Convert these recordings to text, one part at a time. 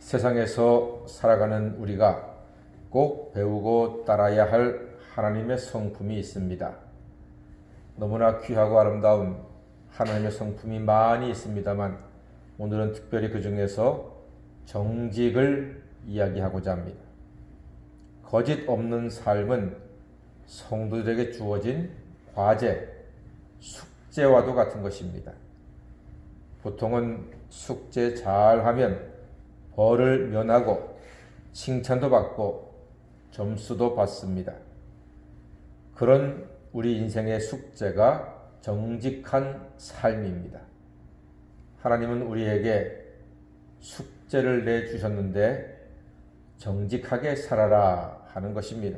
세상에서 살아가는 우리가 꼭 배우고 따라야 할 하나님의 성품이 있습니다. 너무나 귀하고 아름다운 하나님의 성품이 많이 있습니다만 오늘은 특별히 그 중에서 정직을 이야기하고자 합니다. 거짓 없는 삶은 성도들에게 주어진 과제, 숙제와도 같은 것입니다. 보통은 숙제 잘하면 벌을 면하고 칭찬도 받고 점수도 받습니다. 그런 우리 인생의 숙제가 정직한 삶입니다. 하나님은 우리에게 숙제를 내주셨는데 정직하게 살아라 하는 것입니다.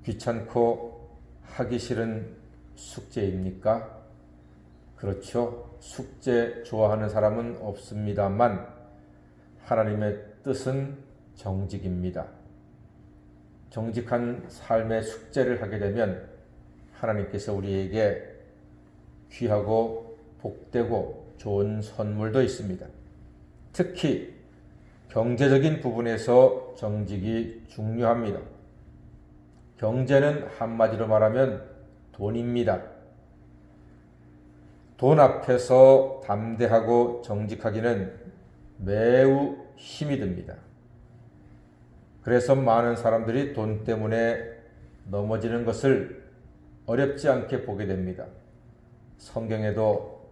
귀찮고 하기 싫은 숙제입니까? 그렇죠. 숙제 좋아하는 사람은 없습니다만 하나님의 뜻은 정직입니다. 정직한 삶의 숙제를 하게 되면 하나님께서 우리에게 귀하고 복되고 좋은 선물도 있습니다. 특히 경제적인 부분에서 정직이 중요합니다. 경제는 한마디로 말하면 돈입니다. 돈 앞에서 담대하고 정직하기는 매우 힘이 듭니다. 그래서 많은 사람들이 돈 때문에 넘어지는 것을 어렵지 않게 보게 됩니다. 성경에도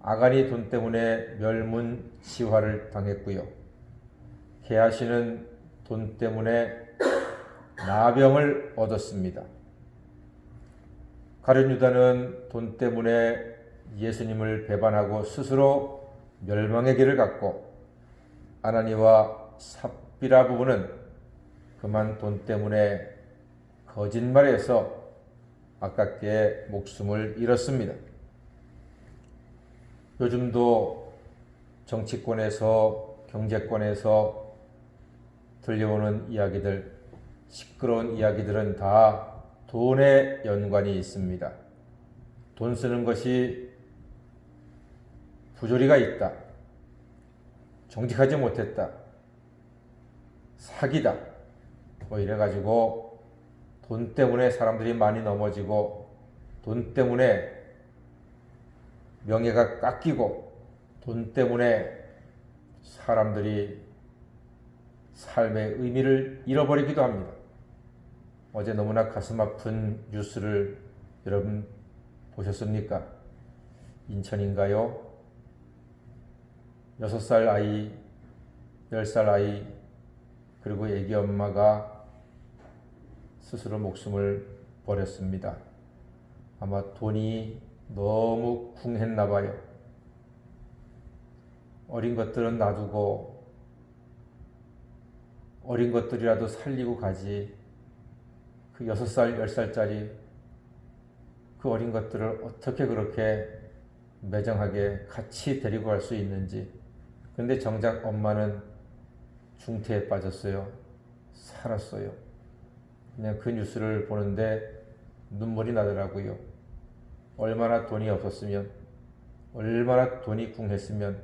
아간이 돈 때문에 멸문지화를 당했고요. 게하시는 돈 때문에 나병을 얻었습니다. 가룟 유다는 돈 때문에 예수님을 배반하고 스스로 멸망의 길을 갔고, 아나니와 삽비라 부부는 그만 돈 때문에 거짓말해서 아깝게 목숨을 잃었습니다. 요즘도 정치권에서 경제권에서 들려오는 이야기들, 시끄러운 이야기들은 다 돈에 연관이 있습니다. 돈 쓰는 것이 부조리가 있다, 정직하지 못했다, 사기다, 이래가지고 돈 때문에 사람들이 많이 넘어지고, 돈 때문에 명예가 깎이고, 돈 때문에 사람들이 삶의 의미를 잃어버리기도 합니다. 어제 너무나 가슴 아픈 뉴스를 여러분 보셨습니까? 인천인가요? 6살 아이, 10살 아이, 그리고 애기 엄마가 스스로 목숨을 버렸습니다. 아마 돈이 너무 궁했나 봐요. 어린 것들은 놔두고 어린 것들이라도 살리고 가지, 그 6살, 10살짜리 그 어린 것들을 어떻게 그렇게 매정하게 같이 데리고 갈 수 있는지. 그런데 정작 엄마는 중태에 빠졌어요. 살았어요. 그냥 그 뉴스를 보는데 눈물이 나더라고요. 얼마나 돈이 없었으면, 얼마나 돈이 궁했으면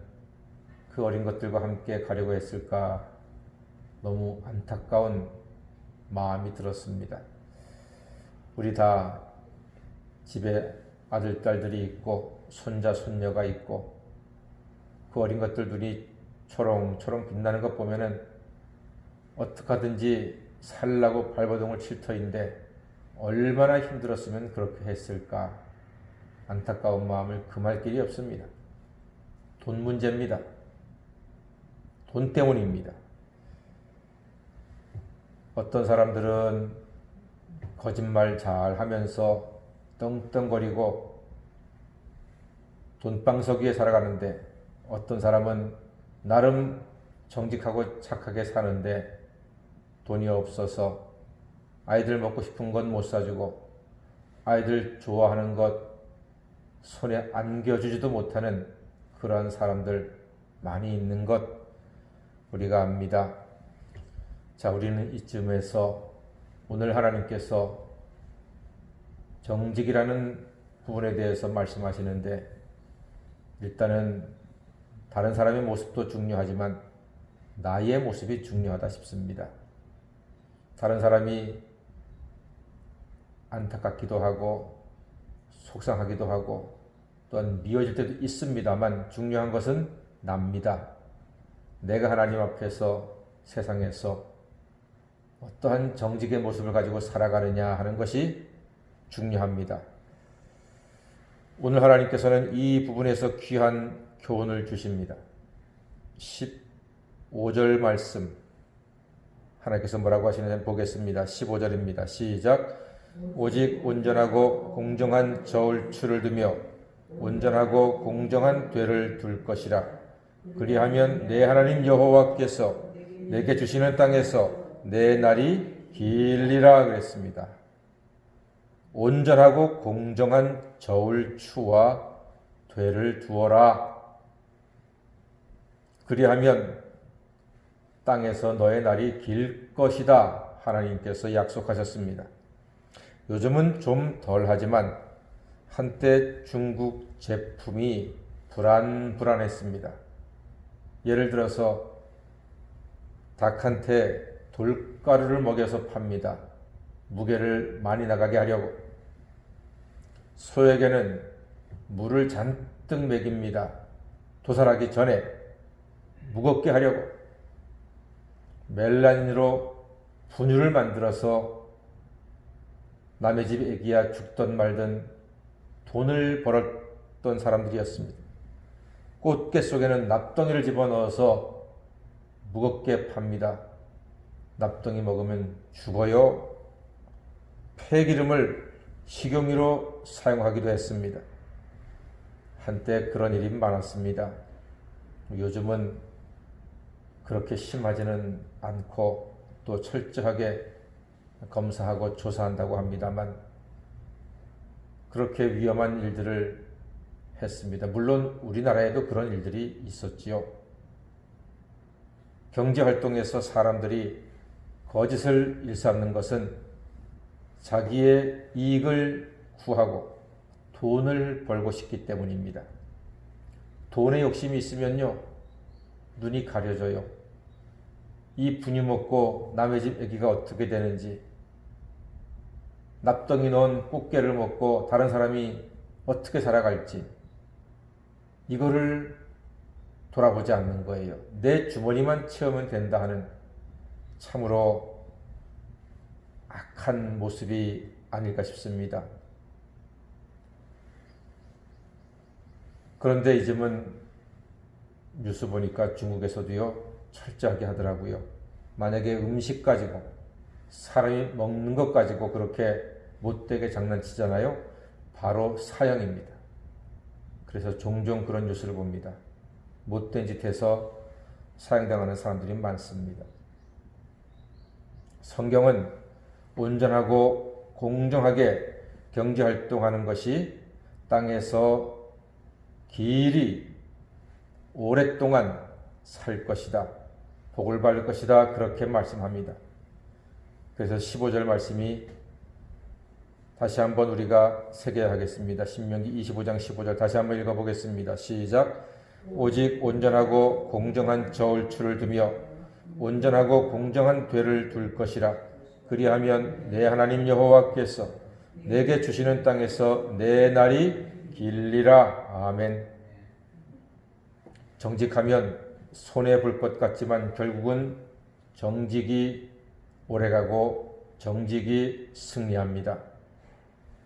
그 어린 것들과 함께 가려고 했을까. 너무 안타까운 마음이 들었습니다. 우리 다 집에 아들, 딸들이 있고 손자, 손녀가 있고 그 어린 것들 눈이 초롱초롱 빛나는 것 보면은 어떡하든지 살라고 발버둥을 칠 터인데 얼마나 힘들었으면 그렇게 했을까. 안타까운 마음을 금할 길이 없습니다. 돈 문제입니다. 돈 때문입니다. 어떤 사람들은 거짓말 잘 하면서 떵떵거리고 돈방석 위에 살아가는데, 어떤 사람은 나름 정직하고 착하게 사는데 돈이 없어서 아이들 먹고 싶은 건 못 사주고 아이들 좋아하는 것 손에 안겨주지도 못하는 그러한 사람들 많이 있는 것 우리가 압니다. 자, 우리는 이쯤에서 오늘 하나님께서 정직이라는 부분에 대해서 말씀하시는데, 일단은 다른 사람의 모습도 중요하지만 나의 모습이 중요하다 싶습니다. 다른 사람이 안타깝기도 하고 속상하기도 하고 또한 미워질 때도 있습니다만 중요한 것은 납니다. 내가 하나님 앞에서 세상에서 어떠한 정직의 모습을 가지고 살아가느냐 하는 것이 중요합니다. 오늘 하나님께서는 이 부분에서 귀한 교훈을 주십니다. 15절 말씀 하나님께서 뭐라고 하시는지 보겠습니다. 15절입니다. 시작. 오직 온전하고 공정한 저울추를 두며 온전하고 공정한 궤를 둘 것이라. 그리하면 내 하나님 여호와께서 내게 주시는 땅에서 내 날이 길리라 그랬습니다. 온전하고 공정한 저울추와 궤를 두어라. 그리하면 땅에서 너의 날이 길 것이다. 하나님께서 약속하셨습니다. 요즘은 좀 덜하지만 한때 중국 제품이 불안했습니다. 예를 들어서 닭한테 돌가루를 먹여서 팝니다. 무게를 많이 나가게 하려고. 소에게는 물을 잔뜩 먹입니다. 도살하기 전에 무겁게 하려고. 멜라닌으로 분유를 만들어서 남의 집 애기야 죽던 말든 돈을 벌었던 사람들이었습니다. 꽃게 속에는 납덩이를 집어넣어서 무겁게 팝니다. 납덩이 먹으면 죽어요. 폐기름을 식용유로 사용하기도 했습니다. 한때 그런 일이 많았습니다. 요즘은 그렇게 심하지는 않고 또 철저하게 검사하고 조사한다고 합니다만 그렇게 위험한 일들을 했습니다. 물론 우리나라에도 그런 일들이 있었지요. 경제활동에서 사람들이 거짓을 일삼는 것은 자기의 이익을 구하고 돈을 벌고 싶기 때문입니다. 돈에 욕심이 있으면요, 눈이 가려져요. 이 분유 먹고 남의 집 애기가 어떻게 되는지, 납덩이 넣은 꽃게를 먹고 다른 사람이 어떻게 살아갈지, 이거를 돌아보지 않는 거예요. 내 주머니만 채우면 된다 하는 참으로 악한 모습이 아닐까 싶습니다. 그런데 요즘은 뉴스 보니까 중국에서도요, 철저하게 하더라고요. 만약에 음식 가지고, 사람이 먹는 것 가지고 그렇게 못되게 장난치잖아요. 바로 사형입니다. 그래서 종종 그런 뉴스를 봅니다. 못된 짓 해서 사형당하는 사람들이 많습니다. 성경은 온전하고 공정하게 경제활동하는 것이 땅에서 길이 오랫동안 살 것이다. 복을 받을 것이다. 그렇게 말씀합니다. 그래서 15절 말씀이 다시 한번 우리가 새겨야 하겠습니다. 신명기 25장 15절 다시 한번 읽어보겠습니다. 시작. 오직 온전하고 공정한 저울추를 두며 온전하고 공정한 궤를 둘 것이라. 그리하면 내 하나님 여호와께서 내게 주시는 땅에서 내 날이 길리라. 아멘. 정직하면 손해 볼 것 같지만 결국은 정직이 오래가고 정직이 승리합니다.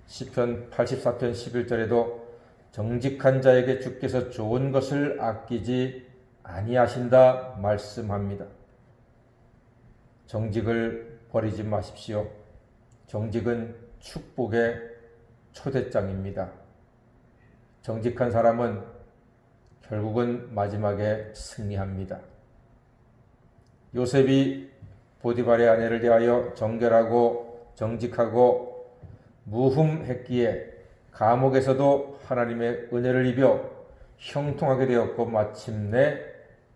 시편 84편 11절에도 정직한 자에게 주께서 좋은 것을 아끼지 아니하신다 말씀합니다. 정직을 버리지 마십시오. 정직은 축복의 초대장입니다. 정직한 사람은 결국은 마지막에 승리합니다. 요셉이 보디발의 아내를 대하여 정결하고 정직하고 무흠했기에 감옥에서도 하나님의 은혜를 입어 형통하게 되었고 마침내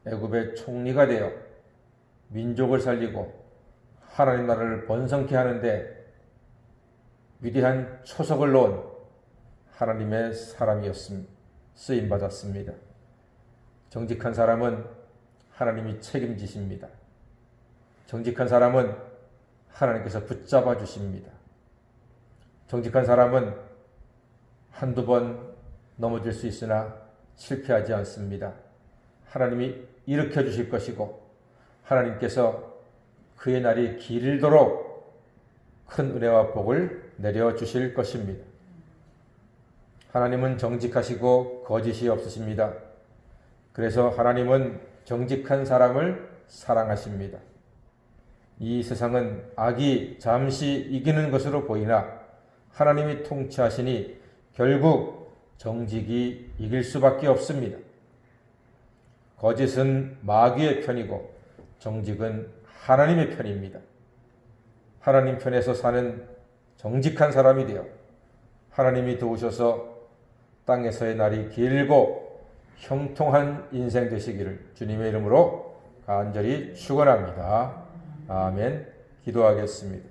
애굽의 총리가 되어 민족을 살리고 하나님 나라를 번성케 하는데 위대한 초석을 놓은 하나님의 사람이었습니다. 쓰임받았습니다. 정직한 사람은 하나님이 책임지십니다. 정직한 사람은 하나님께서 붙잡아 주십니다. 정직한 사람은 한두 번 넘어질 수 있으나 실패하지 않습니다. 하나님이 일으켜 주실 것이고 하나님께서 그의 날이 길도록 큰 은혜와 복을 내려 주실 것입니다. 하나님은 정직하시고 거짓이 없으십니다. 그래서 하나님은 정직한 사람을 사랑하십니다. 이 세상은 악이 잠시 이기는 것으로 보이나 하나님이 통치하시니 결국 정직이 이길 수밖에 없습니다. 거짓은 마귀의 편이고 정직은 하나님의 편입니다. 하나님 편에서 사는 정직한 사람이 되어 하나님이 도우셔서 땅에서의 날이 길고 형통한 인생 되시기를 주님의 이름으로 간절히 축원합니다. 아멘. 기도하겠습니다.